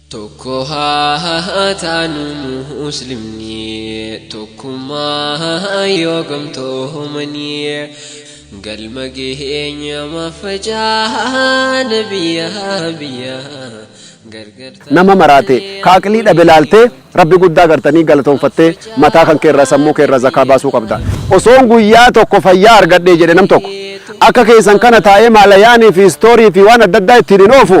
Tokkohaa taanu muslimni tokkummaa yoo gamtoomanii galma geenya mafajaan biyya nama maraate kaaqilii dhabe laaltee rabbi guddaa gartanii galatoonfattee mataa kan keerra sammuu keerra zakaa baasuu qabda. Osoon guyyaa tokko fayyaa argadhee jedhe nam tokko akka keessan kana taa'ee maalayaanii fi istoorii fi waan adda addaa ittiin hin oofu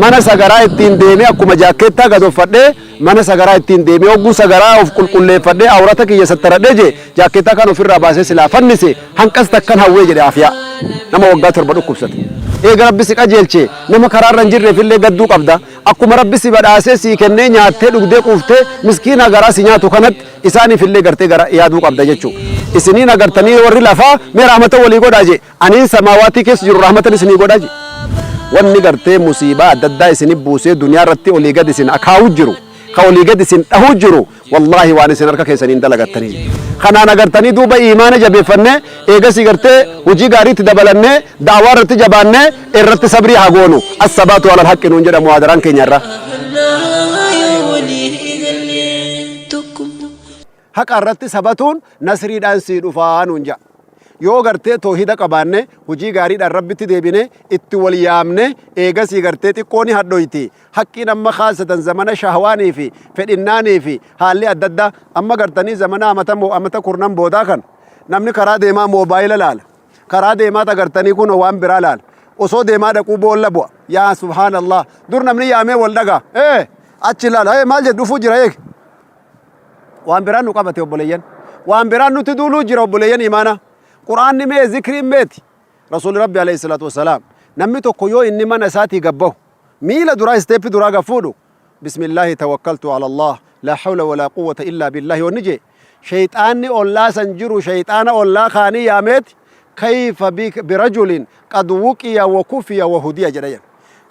mana sagaraa ittiin deemee akkuma jaakkeettaa gadoffadhee mana sagaraa ittiin deemee hogguu sagaraa of qulqulleeffadhee awrata kiyya sattaradhee je jaakkeettaa kan ofirraa baasee silaa fannise hanqas takkan hawwee jedhe afiyaa nama waggaa torba dhukkubsate. Eega rabbi si qajeelche nama karaarra hin jirreefillee gadduu qabda akkuma rabbi si badhaasee si kennee nyaattee dhugdee quuftee miskiina garaa si nyaatu kanatti isaaniifillee gartee gara yaaduu qabda jechuudha. Isiniin agartanii warri lafaa mee rahmata walii godhaa je aniin samaawaatii keessa jiru rahmatan isinii godhaa je wanni gartee musiibaa adda addaa isinii buusee duniyaa irratti olii gad isin akaa'u jiru ka olii gad isin dhahuu jiru wallaahi waan isin harka keessaniin dalagattanii kanaan agartanii duuba iimaana jabeeffannee eegasii gartee hojii gaariitti dabalannee daawaa irratti jabaannee irratti sabrii haa goonu as-sabaatu alal haqqi nuun jedhamu waadaraan keenya irraa. Haqa irratti sabatuun nasriidhaan sii dhufaa nuun ja'a. Yoo gartee toohida qabaanne hojii gaariidhaan rabbitti deebine itti wal yaamne eegasii gartee xiqqooni hadhoyti haqqiin amma khaasatan zamana shahwaanii fi fedhinnaanii fi haalli adda addaa amma gartanii zamana amata kurnan boodaa kan namni karaa deemaa moobaayila laala karaa deemaa agartanii kun waan biraa laala osoo deemaa dhaquu boolla bu'a yaa subhaanallah dur namni yaamee wal dhagaa achi laala maal jedhu dhufuu jira eeg waan biraan nu qabate obboleeyyan waan biraan nuti duuluu jira obboleeyyan imaana Qur'aan ni mee zikriin meeti Rasuul Rabbi alayhi salatu wasalaam namni tokko yoo inni mana isaatii gabbahu miila duraa isteeppi duraa gaffuudhu bismillaahi tawakkaltu ala Allah la hawla wala quwwata illa billahi wanni je shayxaanni ollaa san jiru shayxaana ollaa kaanii yaameeti kayfa birajulin qad wuqiya wa kufiya wa hudiya jedhayan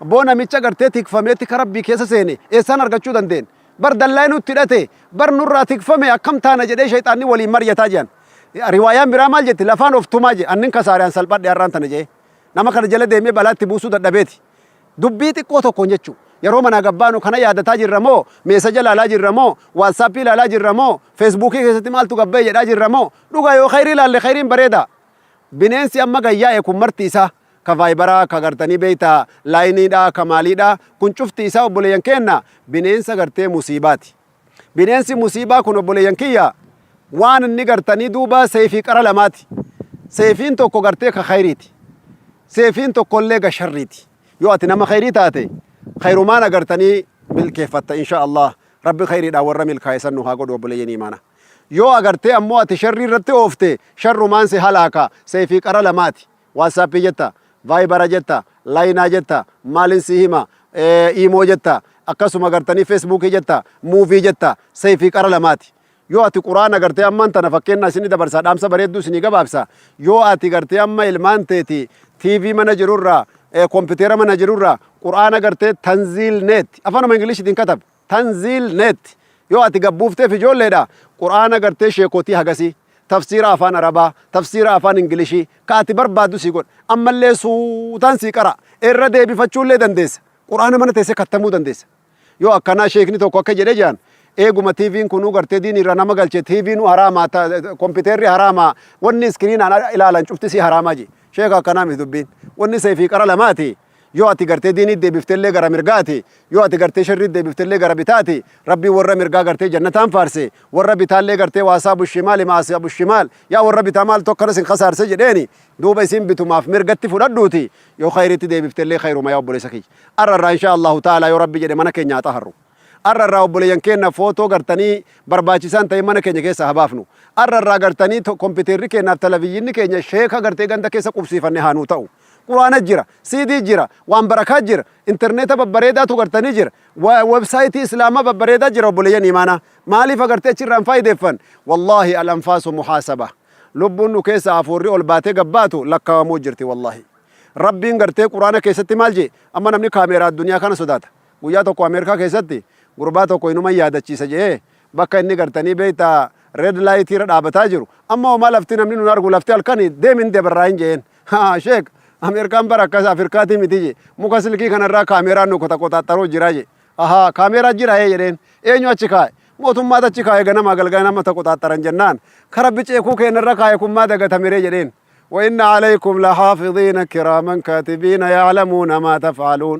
boo namicha gartee tikfameetti ka rabbii keessa seene eessaan argachuu dandeen bar dallaa nutti hidhate bar nurraa tikfame akkam taana jedhee shayxaanni waliin maryataa jiran riwaayaan biraa maal jetti lafaan of tumaa je annin kasaariyaan salphadhe har'aan tana jee nama kana jala deemee balaatti buusuu dadhabeeti dubbii xiqqoo tokkoon jechuu yeroo manaa gabbaanu kana yaadataa jirra moo meesaja ilaalaa jirra moo waatsaappii ilaalaa jirra moo feesbuukii keessatti maaltu gabbee jedhaa jirra moo dhugaa yoo khayrii ilaalle khayriin bareeda bineensi amma gayyaa'e kun marti isaa ka vaayibaraa ka gartanii beeytaa laayiniidhaa ka maaliidhaa kun cufti isaa obboleeyyan keenna bineensa gartee musiibaati bineensi musiibaa kun obboleeyyan kiyya waan inni gartanii duuba seefii qara lamaati seefiin tokko gartee ka khayriiti seefiin tokkollee ga sharriiti yoo ati nama khayrii taate khayrumaan agartanii milkeeffatta insha Allah rabbi khayriidhaan warra milkaa'essan nu haa godhu obboleeyyan imaana yoo agartee ammoo ati sharrii irratti oofte sharrumaan si halaaka seefii qara lamaati waatsaappii jetta vaayibara jetta laayinaa jetta maalin si hima iimoo jetta akkasuma agartanii feesbuukii jetta muuvii jetta seefii qara lamaati yoo ati quraana gartee amman tana fakkeenna isini dabarsaa dhaamsa bareedduu isini gabaabsa yoo ati gartee amma ilmaan teeti TV mana jirurraa kompiitera mana jirurraa quraana gartee tanziil net afaanuma ingiliishitiin katab tanziil net yoo ati gabbuufteef ijoolleedha quraana gartee sheekotii hagasii tafsiira afaan arabaa tafsiira afaan ingilishii ka ati barbaaddu si godha ammallee suutaan si qara irra deebifachuullee dandeessa quraana mana teessee kattamuu dandeessa yoo akkanaa sheekni tokko akka jedhee jaan eeguma TV'n kunu gartee diin irra nama galche TV'n haraama kompiiterri haraama wanni iskiriin ilaalan cufti si haraama je sheeka akkanaa miti dubbiin wanni seefii qara lamaati yoo ati gartee diinii deebiftellee gara mirgaati yoo ati gartee sharrii deebiftellee gara bitaati rabbii warra mirgaa gartee jannataan faarse warra bitaallee gartee waasaa bushimaali maasaa bushimaal yaa warra bitaa maal tokko isin kasaarse jedheeni duuba isin bitumaaf mirgatti fudhadhuuti yoo khayriitti deebiftellee khayruma yaa obboleessa kiyya arrarraa insha Allahu ta'ala yoo rabbi jedhe mana keenyaa xaharru arrarraa obboleeyyan keenna footoo gartanii barbaachisan ta'e mana keenya keessa habaafnu arrarraa gartanii kompiiterri keennaaf televizyinni keenya sheeka gartee ganda keessa qubsiifanne haanuu ta'u quraana jira CD jira waan barakaa jira interneeta babbareedaatu gartanii jira websaayitii islaamaa babbareedaa jira obboleeyyan imaana maaliif agartee achirraan faayideeffan wallaahi al-anfaasu muhaasaba lubbuun nu keessa hafuurri ol baatee gabbaatu lakkaawamuu jirti wallaahi rabbiin gartee quraana keessatti maal jee amma namni kaameeraa addunyaa kana sodaata guyyaa tokko Ameerikaa keessatti gurbaa tokko inuma yaadachiisa jee bakka inni gartanii beeytaa red light irra dhaabataa jiru amma homaa lafti namni nun argu lafti halkani deemin dabarraa hin jeen sheek Ameerikaan bara akkas Afrikaatii miti je muka silkii kanarraa kaameeraan nu qotaxaroo jira je kaameeraa jira jedheen eenyu achi kaa'e mootummaatu achi kaa'e ganama galgala nama ta quxaaxaran jennaan karabbi ceekuu keenyarra kaa'e kun maa dagatamiree jedheen وإن عليكم لحافظين كراما كاتبين يعلمون ما تفعلون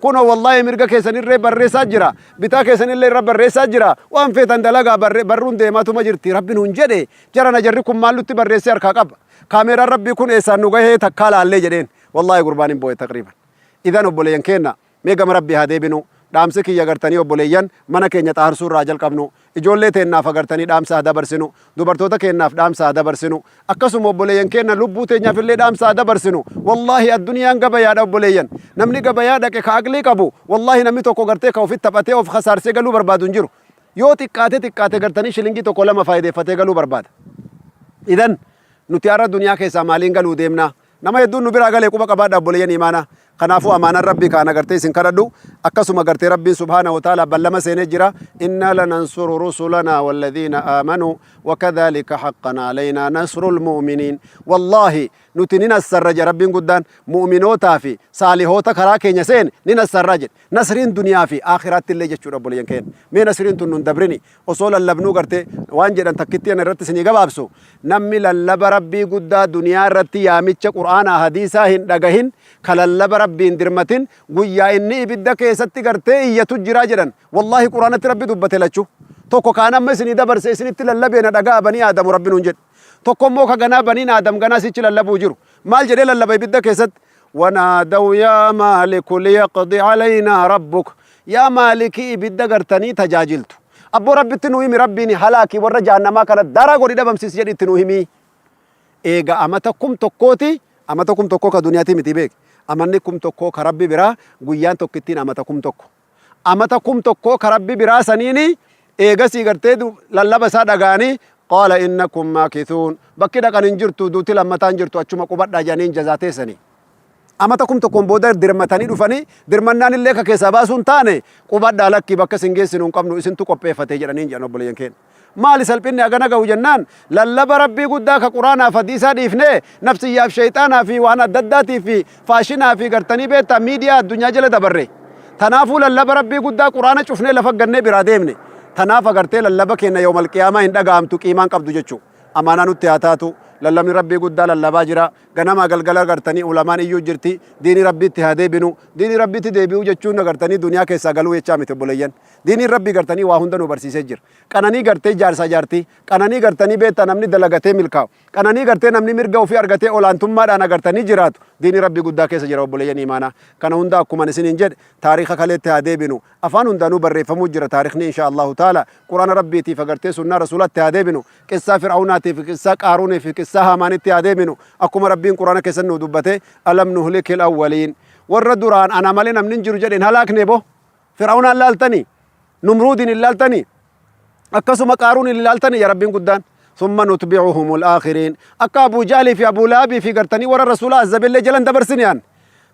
كونوا والله مرقا كيسن الري بري ساجرا بتا كيسن اللي رب بري ساجرا وان فيتن دلقا برون ديماتو مجرتي ربي ننجدي جرى نجركم مالو تبري سير كاقب كاميرا ربي كون إيسان نغيه تكالا اللي جدين والله قربان بوي تقريبا إذا نبوليان كينا ميقام ربي هادي بنو dhaamsi kiyya gartanii obboleeyyan mana keenya xaarsuu irraa jalqabnu ijoollee teennaaf agartanii dhaamsa dabarsinu dubartoota keennaaf dhaamsa dabarsinu akkasuma obboleeyyan keenya lubbuu teenyaaf illee dhaamsa dabarsinu wallahi addunyaan gabayaadha obboleeyyan namni gabayaa dhaqe ka aqlii qabu wallahi namni tokko gartee ka ofitti taphatee of khasaarsee galuu barbaadu hin jiru yoo xiqqaate gartanii shilingii tokko lama faayideeffatee galuu barbaada idan nuti har'a duniyaa keessaa maaliin galuu deemnaa nama hedduun nu biraa galee quba qabaadha obboleeyyan imaana kanaafuu amaanan rabbii kaan agartee isin kadhadhu akkasuma gartee rabbiin subhaanahu wa ta'ala ballama seenee jira inna lanansuru rusulana walladhiina aamanuu wakadhalika haqqan alaynaa nasrul mu'miniin wallahi nuti nin assarraja rabbiin guddaan mu'minootaa fi saalihoota karaa keenya seen nin assarra jedhe nasriin duniyaa fi aakhiraatti illee jechuudha obboleeyyan keenya mee nasriin tun nun dabrini osoo lallabnuu gartee waan jedhan takkittiin irratti isinii gabaabsu namni lallaba rabbii guddaa duniyaa irratti yaamicha qur'aanaa hadiisaa hin dhagahin ka lallaba rabbiin dirmatin guyyaa inni ibidda keessatti gartee iyyatu jiraa jedhan wallahi qur'aanatti rabbi dubbate lachu tokko kaan amma isinii dabarse isinitti lallabeena dhagaa banii aadamu rabbi nuun jedhe tokko immoo ka ganaa baniin aadam ganaa sichi lallabuu jiru maal jedhee lallaba ibidda keessatti wanaadaw yaa maaliku liyaqdi calaynaa rabbuk yaa maaliki ibidda gartanii tajaajiltu abbo rabbitti nuu himi rabbiin halaakii warra jahannamaa kana dara godhi dhabamsiis jedhi itti nuu himi eega amata kum tokkoo ka duniyaati miti beek amanni kum tokkoo ka rabbi biraa guyyaan tokkittiin amata kum tokkoo ka rabbi biraa saniini eegasii gartee lallaba isaa dhagaanii qaala innakum maakithuun bakki dhaqan hin jirtu duuti lammataan jirtu achuma qubadhaa jedhaniin jazaateessanii amata kum tokkoon booda dirmatanii dhufanii dirmannaan illee ka keessaa baasuun taane qubadhaa lakkii bakka isin geessinu hin qabnu isintu qopheeffatee jedhaniin jedhan obboleeyyan keenya maali salphinni agana ga'u jennaan lallaba rabbii guddaa ka quraanaaf hadiisaa dhiifnee nafsiyyaaf shayxaanaa fi waan adda addaatii fi faashinaa fi gartanii beektaa miidiyaa addunyaa jala dabarre tanaafuu lallaba rabbii guddaa quraana cufnee lafa gannee biraa deemne tanaaf agartee lallaba keenya yawmal qiyaamaa hin dhaga'amtu qiimaan qabdu jechuu amaanaa nutti haa taatu lallabni rabbii guddaa lallabaa jira ganama galgala gartanii ulamaan iyyuu jirti diini rabbiitti haa deebinu diini rabbiitti deebi'uu jechuun gartanii duniyaa keessaa galuu jechaa miti obboleeyyan diiniin rabbii gartanii waa hunda nu barsiisee jira qananii gartee jaarsaa jaartii qananii gartanii beektaa namni dalagatee milkaa'u qananii gartee namni mirga ofii argatee olaantummaadhaan agartanii jiraatu diini rabbii guddaa keessa jira obboleeyyan imaanaa kana hunda akkuma isiniin jedhe taariika kaleetti haa deebinu afaan hundaanuu barreeffamuu jira taariikni insha Allahu taala quraana rabbiitiif agartee sunnaa rasuulatti haa deebinu qissaa fir'aawnaatiif qissaa qaaruuniif qissaa haamaanitti haa deebinu akkuma rabbiin quraana keessatti nu dubbate alam nuhlikil awwaliin warra duraan ana malee namni hin jiru jedheen halaakne bo fir'aawnaan laaltanii numruudin ilaaltanii akkasuma qaaruun ilaaltanii yaa rabbiin guddaan ثم نتبعهم الآخرين أكا أبو جهل في أبو لهب في قرتني ورا رسول الله عز وجل جلن دبرسنيان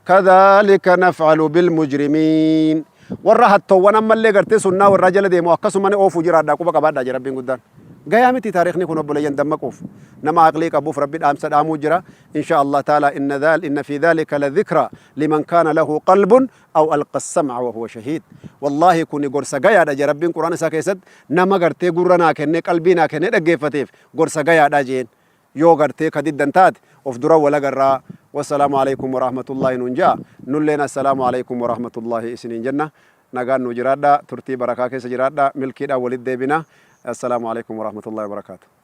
كذلك نفعل بالمجرمين ورا حتى ونما اللي قرتي سنة والرجل دي مؤكس من أوف جرا داكو بقى بعد ربين قدان قيامتي تاريخني كنا بلين دمكوف نما عقليك أبو ربي أمس دامو جرا إن شاء الله تعالى إن في ذلك لذكرى لمن كان له قلب أو ألقى السمع وهو شهيد والله كوني قرصة قيا دا ربين قرآن ساكيسد نما قرتي قرنا كني قلبينا كني دقيفتيف قرصة قيا دا جين يو قرتي كديد دنتاد وفدرا ولا قرا والسلام عليكم ورحمة الله ننجا نلنا السلام عليكم ورحمة الله إسنين جنة نغان نجرادا ترتي بركاكي سجرادا ملكي دا ولد ديبنا السلام عليكم ورحمة الله وبركاته